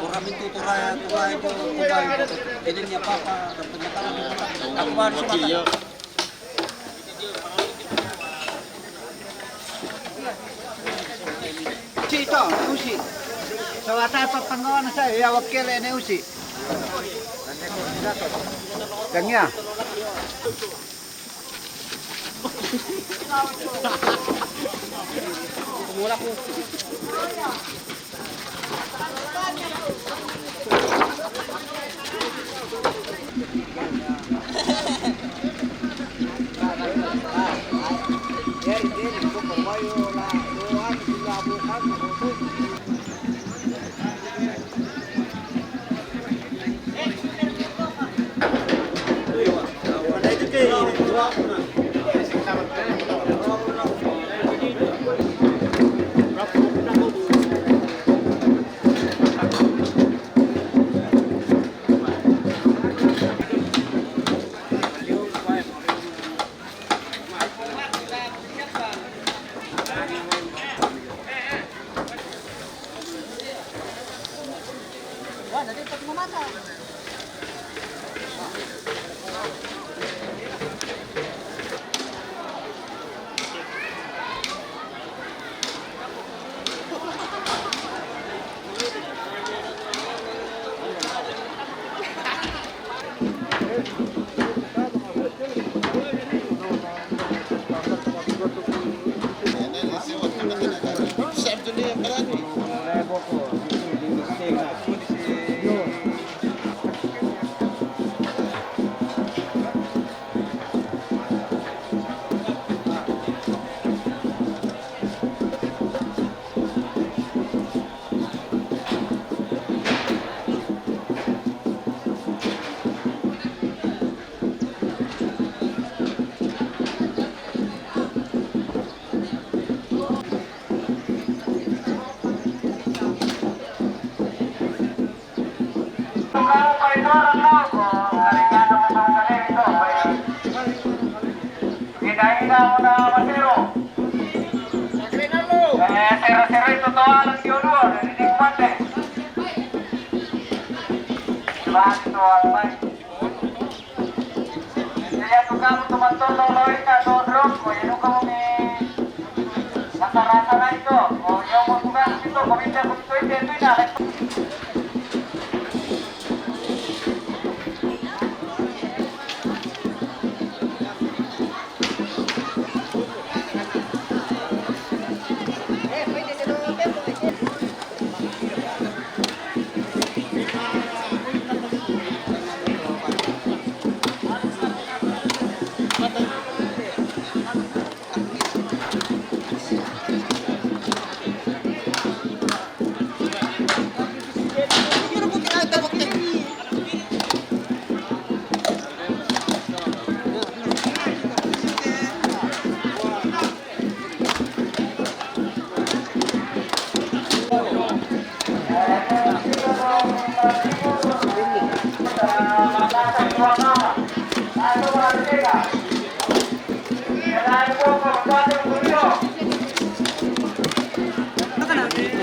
Orang itu Toraja itu ini apa-apa dan penyetaan aku baru semata. Cito, usi. Sawata papangawan saya ya wakil ini usi. Dangnya. Mula po. Ikainga una masero. Sero-sero itu toa lang diulo, narinig mate. Diba ito Almh? Kaya ito ka mo tumantulong loin na doon ko, yun ka mo may masarasa na ito. O yung mo bukas ito, kuminda kung ito na.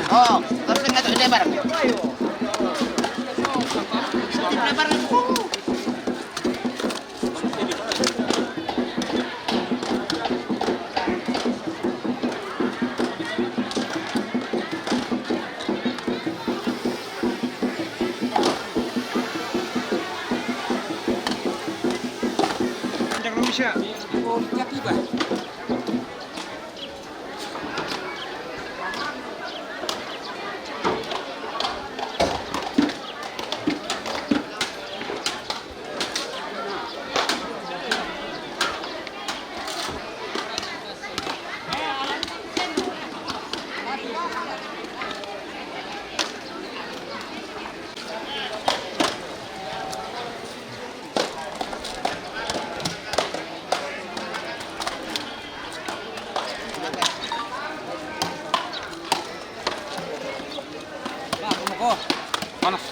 Oh, terus nggak tuh lebar. Lebar. Jangan bisa. Oh, kaki ba? Panas.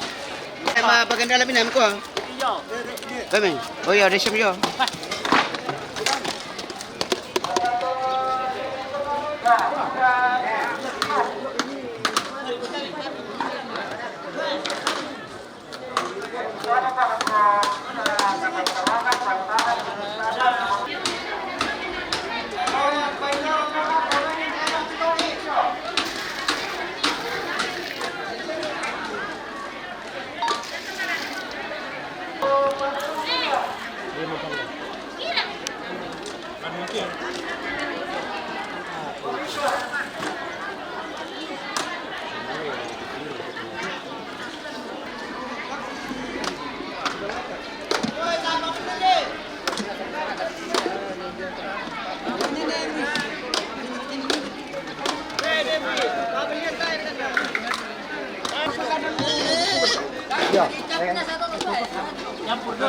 Bagian dalam ini ko. Iya. Kami. Oh iya, ada siapa yo?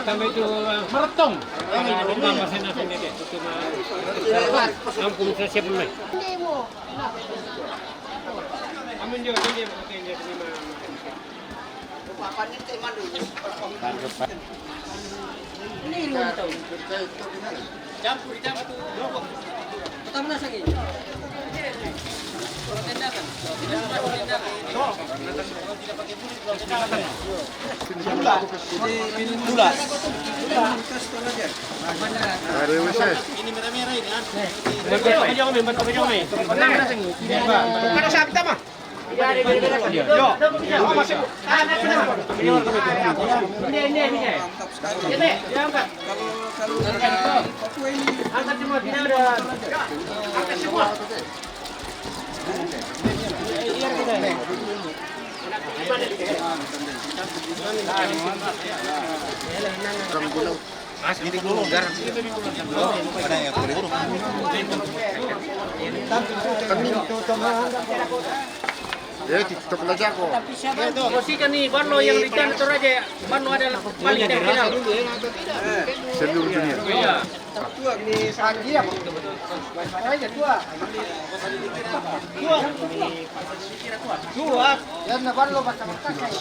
Sampai itu meretong. Ini nama sana sendiri. Itu ampun saya siap mulai. Amin juga dia pakai dia terima. Papannya teman dulu. Ini lu tahu. Campur. Pertama nasa ini. Tindakan. Ini merah-merah ini kan. Mana sabi tama? Yo. Oh, masih. Ini. Ini, diangkat. Angkat semua, tidak ada. Angkat semua. Ini dulu garam. Ada yang berburu. Ya, TikTok lagi aku. Posisikan nih, Barno yang ikan Toraja. Barno adalah paling terkenal. Seluruh dunia. Iya. Tua ini sanji apa? Aja tua. Tua. Yan na barlo basta magkasay.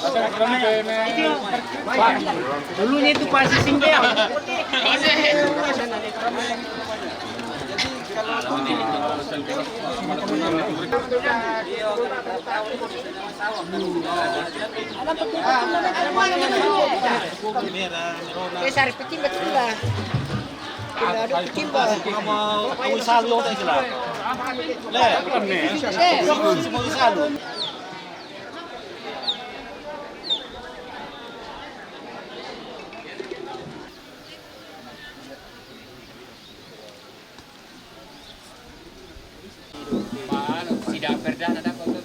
Dulunya itu pasti singgah. Sari pecimba sudah. Ada pecimba. Mau salu tak sila. Le, semua salu. Tidak berdana dapat.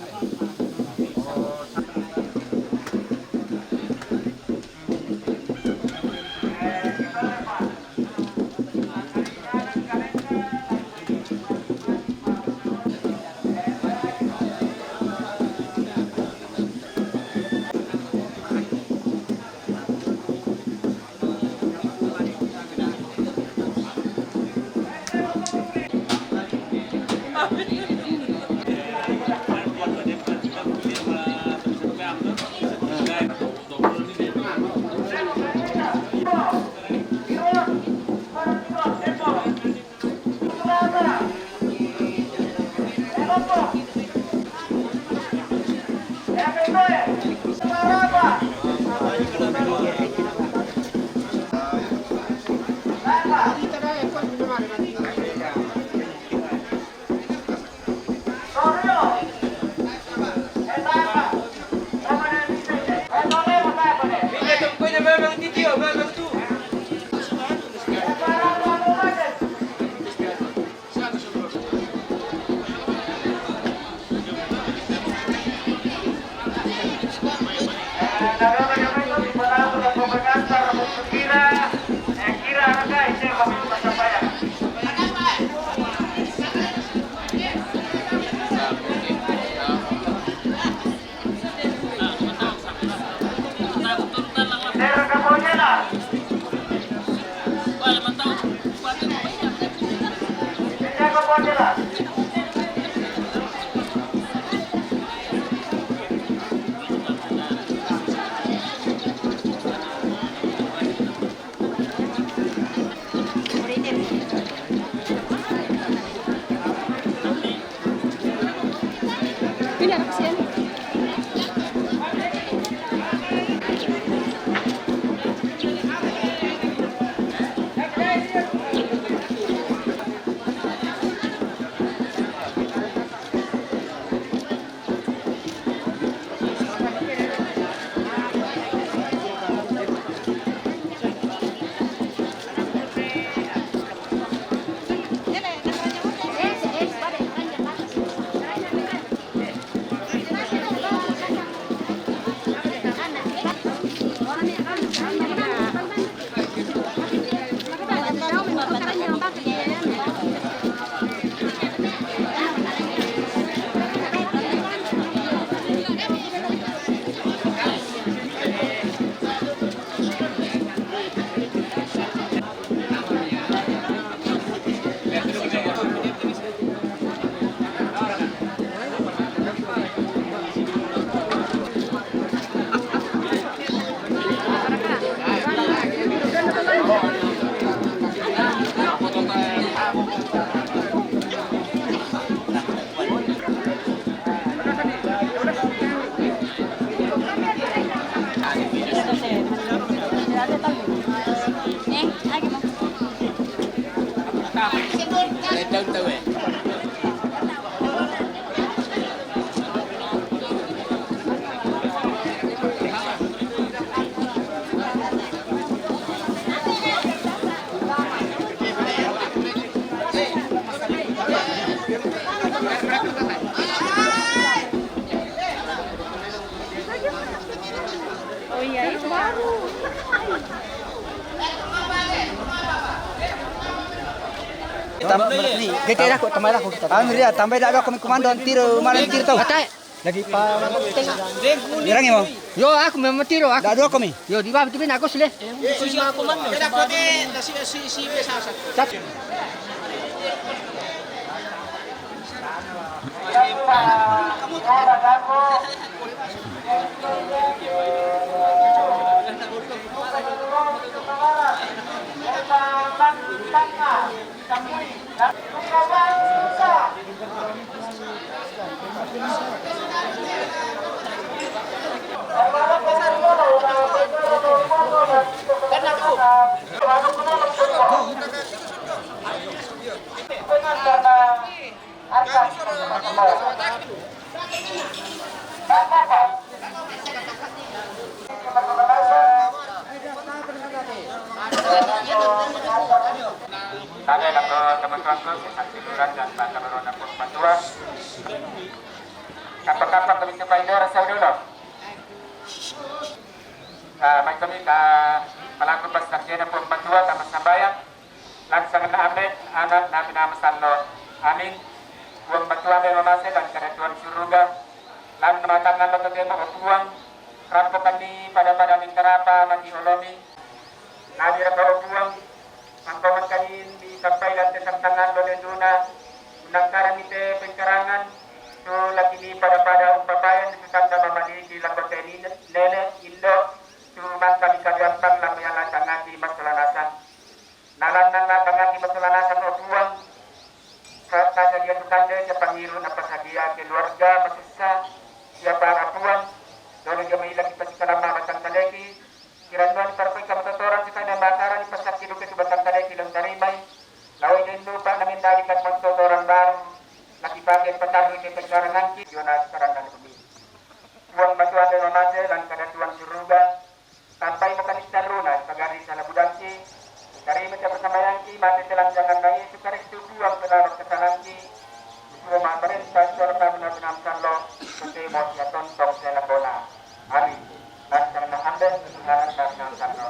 Oh iya, itu baru. Gede aku tambah aku kita. Anu dia tambah dak aku komandan tiro malam tiro tahu. Lagi pa Dirang mo. Yo aku memang tiro aku. Dak dua kami. Yo di bawah tibin aku sile. Si komando. Kita kote si besasa. Kamu Kami teman-teman Kasinggiran dan Pemakaman Bantuan. Kapan-kapan kami coba ini rasa dulu. Mai kami melakukan persaksian Bantuan sama sambayang. Langsung amin anak nabi nama sallo. Amin. Buang Bantuan dari Mamase dan kerajaan surga. Lalu mematangan lo ketemu buang. Rampukan di pada minterapa mandi olomi. Nabi rapa buang. Angkaman kain disampai dan tangan lo denduna. Unangkaran ite pencarangan. So lagi di pada umpapayan di tanda mamadi di lapor ini Nenek Indo. Cuma kami kagampang lamanya latangan di masalanasan. Nalan latangan di masalanasan o buang. Kata dia tukande sa Panginoon na pasagia keluarga masisa siapa rapuan dolo dia may lagi pasikalama batang taleki kiranman parpay kamatotoran si kada bataran ipasakki duke sa batang taleki lang tarimay laway din lupa namin dali kat magtotoran barong nakipake pataroy kay pagkarangan ki yun at karangan kami buang batuan ng mamase lang kadatuan suruga sampai makanistan runa pagari sa labudansi dari macam persamayangki mati telang jangan bayi sukaris tu buang kedalam kesalahanki rumah perintah surga benar-benar lo setiap ya tontong sela bola hari dan karena anda sekarang benar-benar lo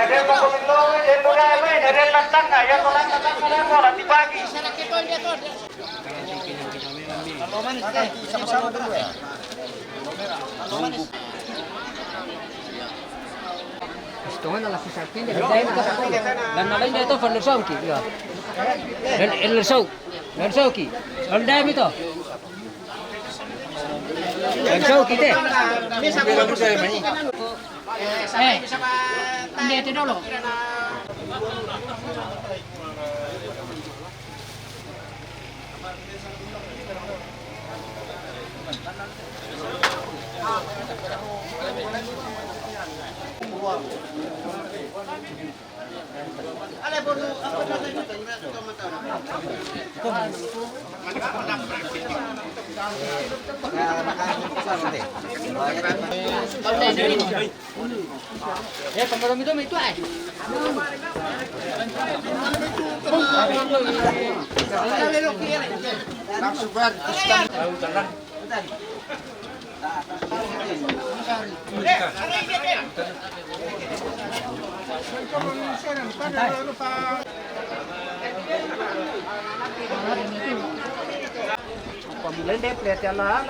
dia mau pemilu dia mulai dari lantang ya orang lantang mau nanti pagi Sama-sama dulu ya. Istongan na laki sa akin. Dan nalain na ito, panlusaw ki. Dan lusaw ki. Ang dami ito. Lusaw ki te. Hindi ito dolo. Ya, pemborong itu ay. Pamilya deh, pelatihan lah.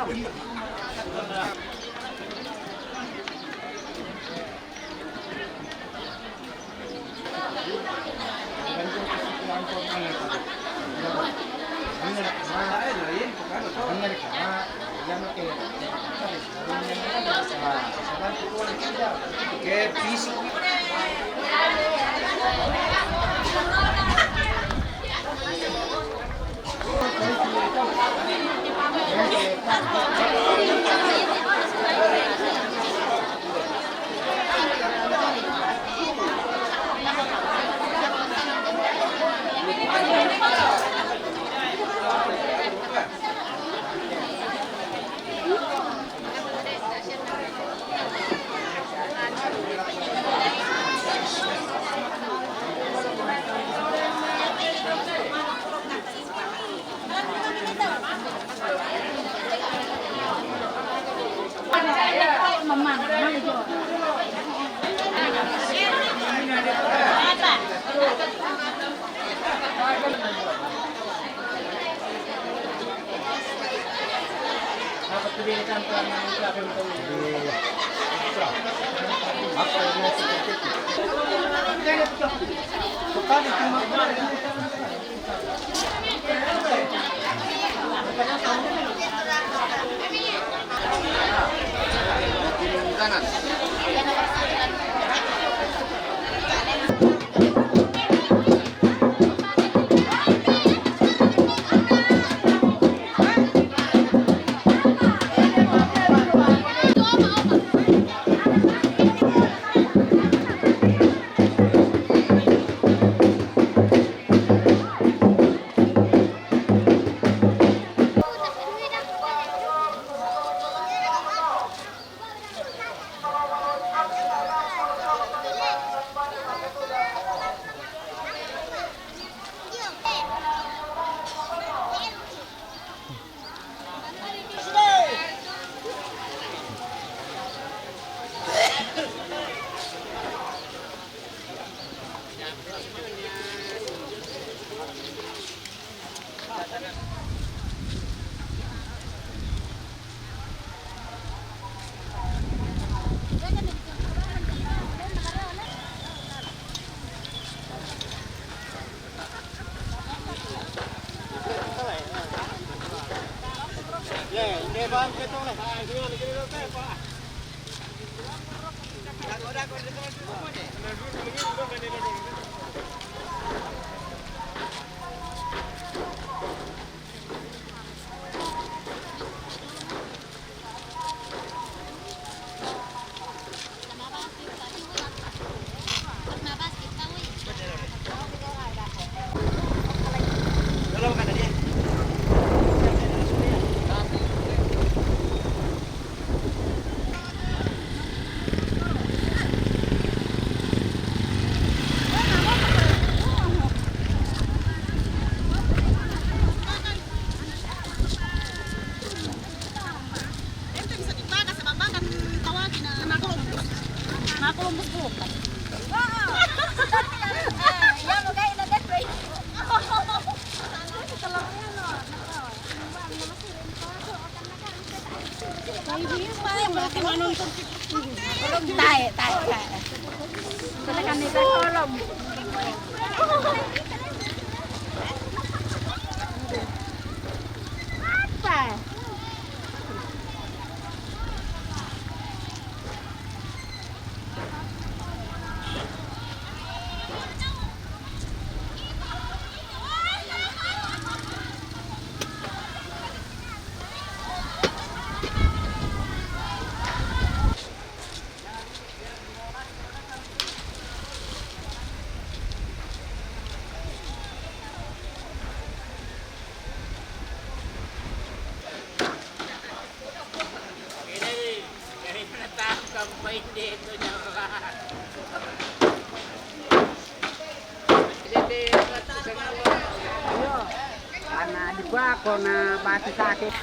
Ako na base sa akin.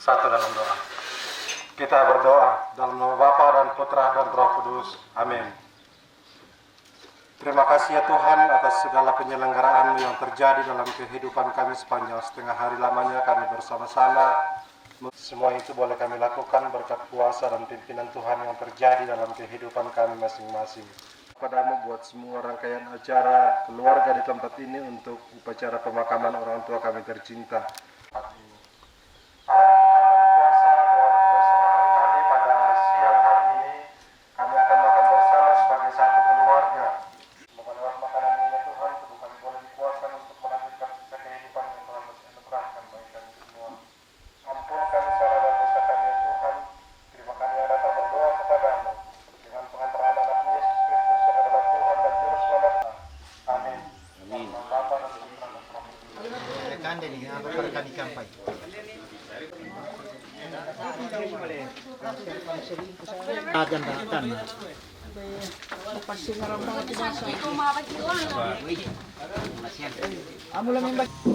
Satu dalam doa. Kita berdoa dalam nama Bapa dan Putra dan Roh Kudus. Amin. Terima kasih ya Tuhan atas segala penyelenggaraan yang terjadi dalam kehidupan kami sepanjang setengah hari lamanya kami bersama-sama. Semua itu boleh kami lakukan berkat kuasa dan pimpinan Tuhan yang terjadi dalam kehidupan kami masing-masing. Padamu buat semua rangkaian acara keluarga di tempat ini untuk upacara pemakaman orang tua kami tercinta. Amo lang yung